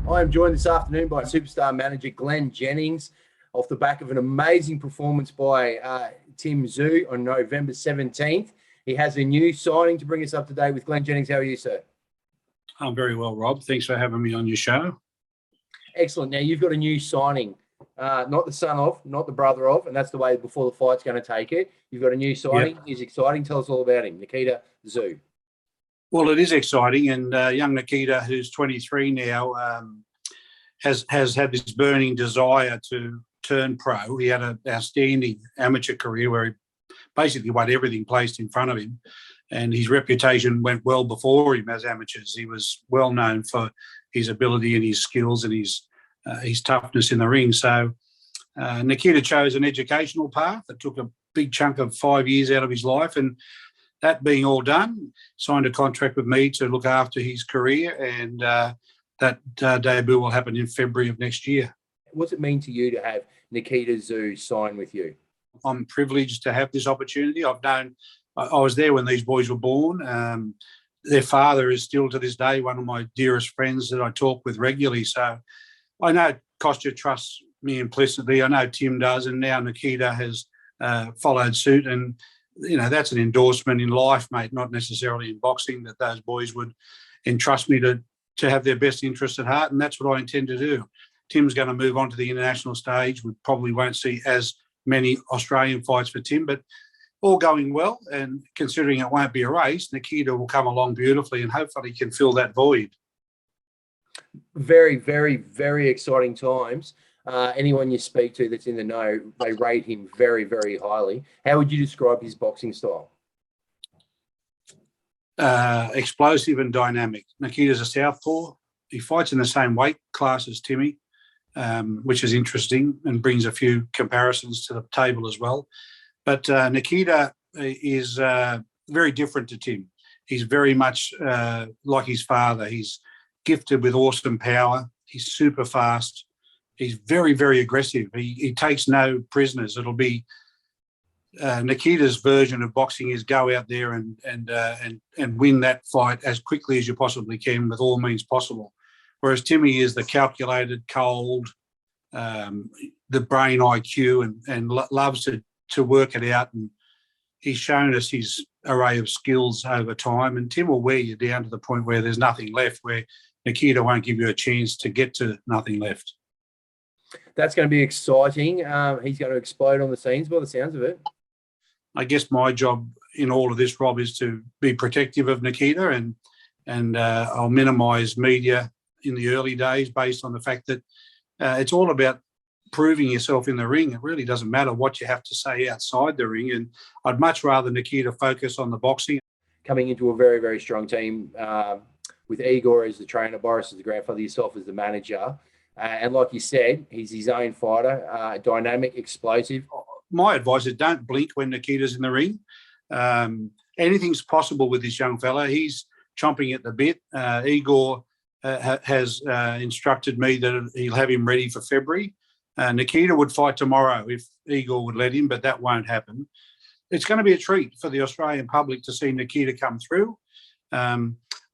I am joined this afternoon by superstar manager Glen Jennings off the back of an amazing performance by Tim Tszyu on November 17th. He has a new signing to bring us up to date with. Glen Jennings, how are you, sir? I'm very well, Rob. Thanks for having me on your show. Excellent. Now, you've got a new signing, not the son of, not the brother of, and that's the way before the fight's going to take it. You've got a new signing. Yep. He's exciting. Tell us all about him, Nikita Tszyu. Well, it is exciting, and young Nikita, who's 23 now, has had this burning desire to turn pro. He had an outstanding amateur career where he basically won everything placed in front of him, and his reputation went well before him as amateurs. He was well known for his ability and his skills and his toughness in the ring. So Nikita chose an educational path that took a big chunk of 5 years out of his life, and that being all done, signed a contract with me to look after his career, and that debut will happen in February of next year. What's it mean to you to have Nikita Tszyu sign with you? I'm privileged to have this opportunity. I was there when these boys were born. Their father is still to this day one of my dearest friends that I talk with regularly. So I know Kostya trusts me implicitly. I know Tim does, and now Nikita has followed suit. And you know, that's an endorsement in life, mate, not necessarily in boxing, that those boys would entrust me to have their best interests at heart, and that's what I intend to do. Tim's going to move on to the international stage. We probably won't see as many Australian fights for Tim, but all going well, and considering it won't be a race, Nikita will come along beautifully and hopefully can fill that void. Very, very, very exciting times. Anyone you speak to that's in the know, they rate him very, very highly. How would you describe his boxing style? Explosive and dynamic. Nikita's a southpaw. He fights in the same weight class as Timmy, which is interesting and brings a few comparisons to the table as well. But Nikita is very different to Tim. He's very much like his father. He's gifted with awesome power. He's super fast. He's very, very aggressive. He takes no prisoners. It'll be Nikita's version of boxing is go out there and win that fight as quickly as you possibly can with all means possible. Whereas Timmy is the calculated, cold, the brain IQ, and loves to work it out. And he's shown us his array of skills over time. And Tim will wear you down to the point where there's nothing left, where Nikita won't give you a chance to get to nothing left. That's going to be exciting. He's going to explode on the scenes by the sounds of it. I guess my job in all of this, Rob, is to be protective of Nikita, and I'll minimise media in the early days based on the fact that it's all about proving yourself in the ring. It really doesn't matter what you have to say outside the ring, and I'd much rather Nikita focus on the boxing. Coming into a very, very strong team with Igor as the trainer, Boris as the grandfather, yourself as the manager. And like you said, he's his own fighter, dynamic, explosive. My advice is don't blink when Nikita's in the ring. Anything's possible with this young fella. He's chomping at the bit. Igor has instructed me that he'll have him ready for February. Nikita would fight tomorrow if Igor would let him, but that won't happen. It's going to be a treat for the Australian public to see Nikita come through.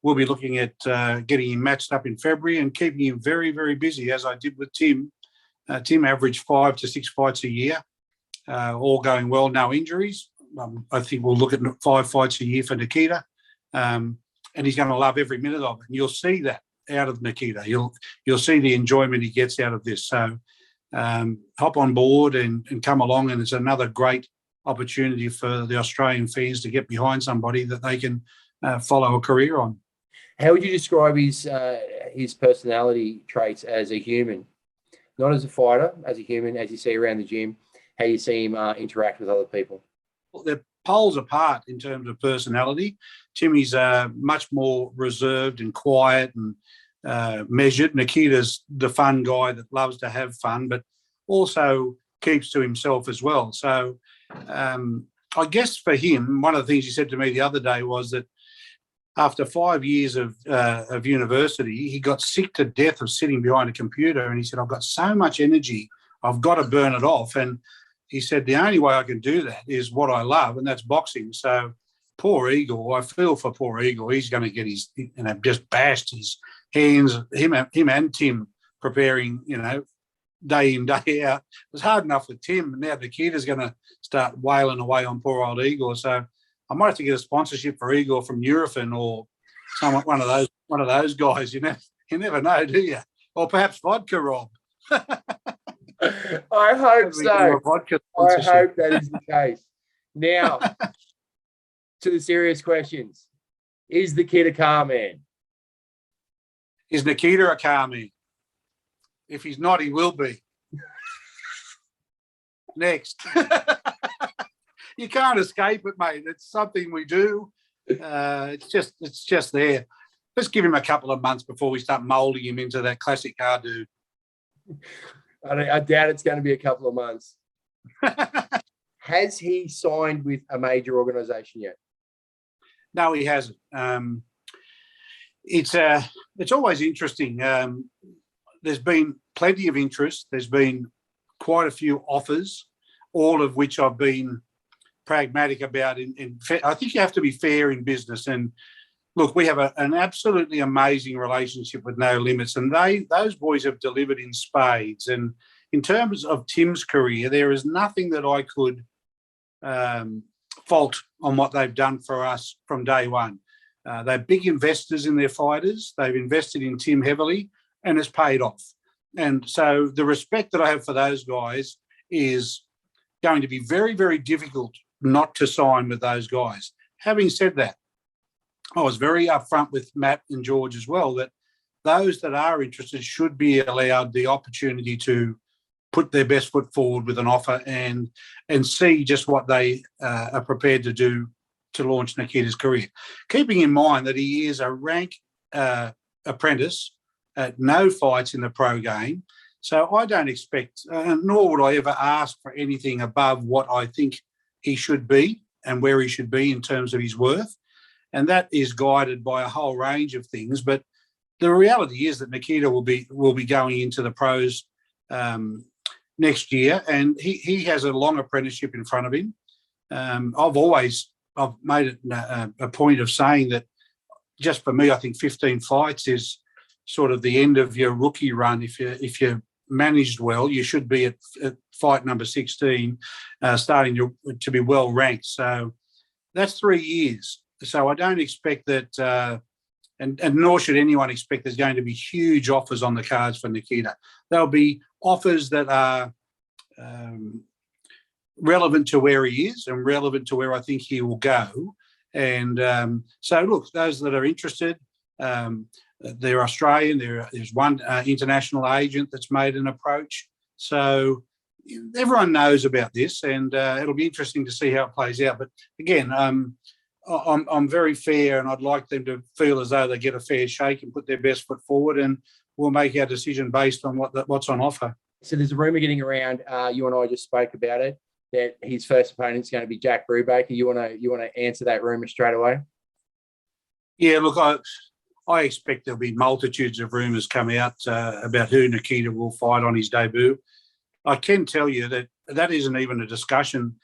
We'll be looking at getting him matched up in February and keeping him very, very busy, as I did with Tim. Tim averaged 5 to 6 fights a year, all going well, no injuries. I think we'll look at 5 fights a year for Nikita, and he's going to love every minute of it. And you'll see that out of Nikita. You'll see the enjoyment he gets out of this. So hop on board and come along, and it's another great opportunity for the Australian fans to get behind somebody that they can follow a career on. How would you describe his personality traits as a human? Not as a fighter, as a human, as you see around the gym, how you see him interact with other people? Well, they're poles apart in terms of personality. Timmy's much more reserved and quiet and measured. Nikita's the fun guy that loves to have fun, but also keeps to himself as well. So I guess for him, one of the things he said to me the other day was that after 5 years of university, he got sick to death of sitting behind a computer, and he said, I've got so much energy, I've got to burn it off. And he said, the only way I can do that is what I love, and that's boxing. So poor Eagle. I feel for poor Eagle. He's going to get his, just bashed his hands. Him and Tim preparing, day in, day out. It was hard enough with Tim. Now Nikita's going to start wailing away on poor old Igor. So I might have to get a sponsorship for Igor from Nurofen or one of those guys. You never know, do you? Or perhaps vodka, Rob. I hope so. I hope that is the case. Now, to the serious questions. Is the kid a car man? Is Nikita a car man? If he's not, he will be. Next. You can't escape it, mate. It's something we do. It's just there. Let's give him a couple of months before we start moulding him into that classic car dude. I doubt it's going to be a couple of months. Has he signed with a major organisation yet? No, he hasn't. It's always interesting. There's been plenty of interest. There's been quite a few offers, all of which I've been pragmatic about. I think you have to be fair in business. And look, we have an absolutely amazing relationship with No Limits, and those boys have delivered in spades. And in terms of Tim's career, there is nothing that I could fault on what they've done for us from day one. They're big investors in their fighters. They've invested in Tim heavily, and it's paid off. And so the respect that I have for those guys is going to be very, very difficult not to sign with those guys. Having said that, I was very upfront with Matt and George as well that those that are interested should be allowed the opportunity to put their best foot forward with an offer and see just what they are prepared to do to launch Nikita's career. Keeping in mind that he is a rank apprentice at no fights in the pro game. So I don't expect, nor would I ever ask for anything above what I think he should be and where he should be in terms of his worth. And that is guided by a whole range of things. But the reality is that Nikita will be going into the pros next year, and he has a long apprenticeship in front of him. I've made it a point of saying that just for me, I think 15 fights is sort of the end of your rookie run. If you're managed well, you should be at fight number 16, starting to be well ranked. So that's 3 years. So I don't expect that, and nor should anyone expect there's going to be huge offers on the cards for Nikita. There'll be offers that are relevant to where he is and relevant to where I think he will go. And so, look, those that are interested, they're Australian. There's one international agent that's made an approach. So everyone knows about this, and it'll be interesting to see how it plays out. But again, I'm very fair, and I'd like them to feel as though they get a fair shake and put their best foot forward, and we'll make our decision based on what's on offer. So there's a rumour getting around. You and I just spoke about it, that his first opponent's going to be Jack Brubaker. You want to answer that rumour straight away? Yeah, look, I expect there'll be multitudes of rumours come out about who Nikita will fight on his debut. I can tell you that isn't even a discussion.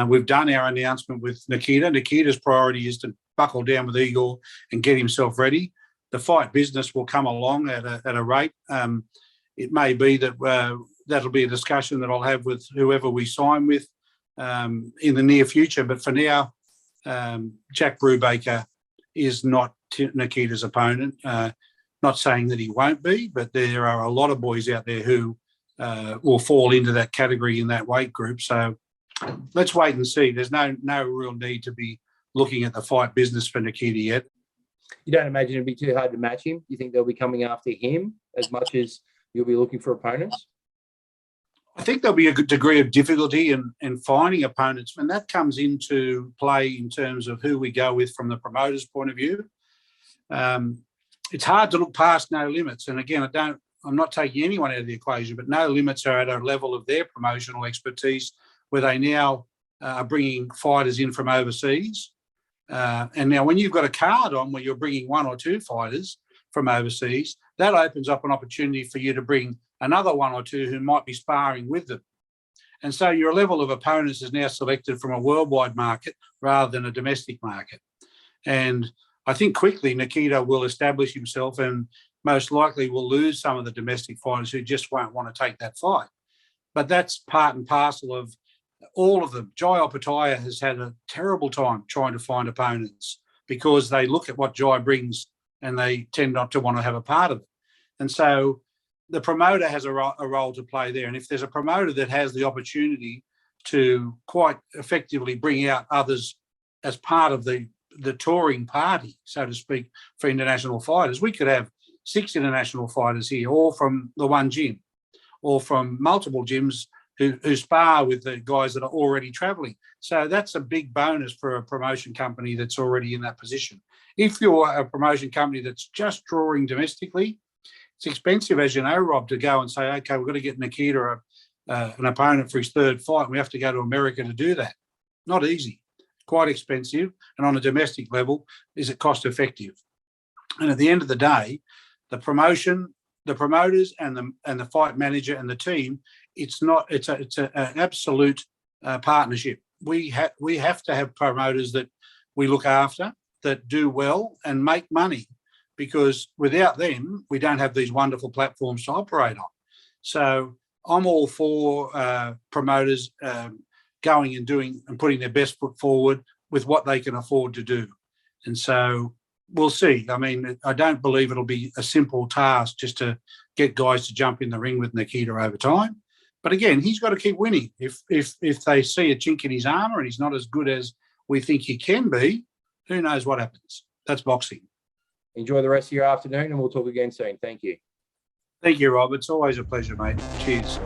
We've done our announcement with Nikita. Nikita's priority is to buckle down with Igor and get himself ready. The fight business will come along at a rate. It may be that that'll be a discussion that I'll have with whoever we sign with in the near future. But for now, Jack Brubaker is not Nikita's opponent. Not saying that he won't be, but there are a lot of boys out there who will fall into that category in that weight group. So let's wait and see. There's no real need to be looking at the fight business for Nikita yet. You don't imagine it'd be too hard to match him? You think they'll be coming after him as much as you'll be looking for opponents? I think there'll be a good degree of difficulty in finding opponents, and that comes into play in terms of who we go with from the promoter's point of view. It's hard to look past No Limits, and again, I'm not taking anyone out of the equation, but No Limits are at a level of their promotional expertise where they now are bringing fighters in from overseas. And now when you've got a card on where you're bringing one or two fighters from overseas, that opens up an opportunity for you to bring another one or two who might be sparring with them. And so your level of opponents is now selected from a worldwide market rather than a domestic market. And I think quickly Nikita will establish himself and most likely will lose some of the domestic fighters who just won't want to take that fight. But that's part and parcel of all of them. Jai Opataya has had a terrible time trying to find opponents because they look at what Jai brings and they tend not to want to have a part of it. And so the promoter has a role to play there. And if there's a promoter that has the opportunity to quite effectively bring out others as part of the touring party, so to speak, for international fighters, we could have 6 international fighters here, all from the one gym, or from multiple gyms who spar with the guys that are already travelling. So that's a big bonus for a promotion company that's already in that position. If you're a promotion company that's just drawing domestically, it's expensive, as you know, Rob, to go and say, okay, we've got to get Nikita an opponent for his 3rd fight. We have to go to America to do that. Not easy, quite expensive. And on a domestic level, is it cost effective? And at the end of the day, the promotion, the promoters and the fight manager and the team, it's an absolute partnership. We have to have promoters that we look after, that do well and make money, because without them, we don't have these wonderful platforms to operate on. So I'm all for promoters going and doing and putting their best foot forward with what they can afford to do. And so we'll see. I mean, I don't believe it'll be a simple task just to get guys to jump in the ring with Nikita over time. But again, he's got to keep winning. If they see a chink in his armour and he's not as good as we think he can be, who knows what happens? That's boxing. Enjoy the rest of your afternoon and we'll talk again soon. Thank you. Thank you, Rob. It's always a pleasure, mate. Cheers.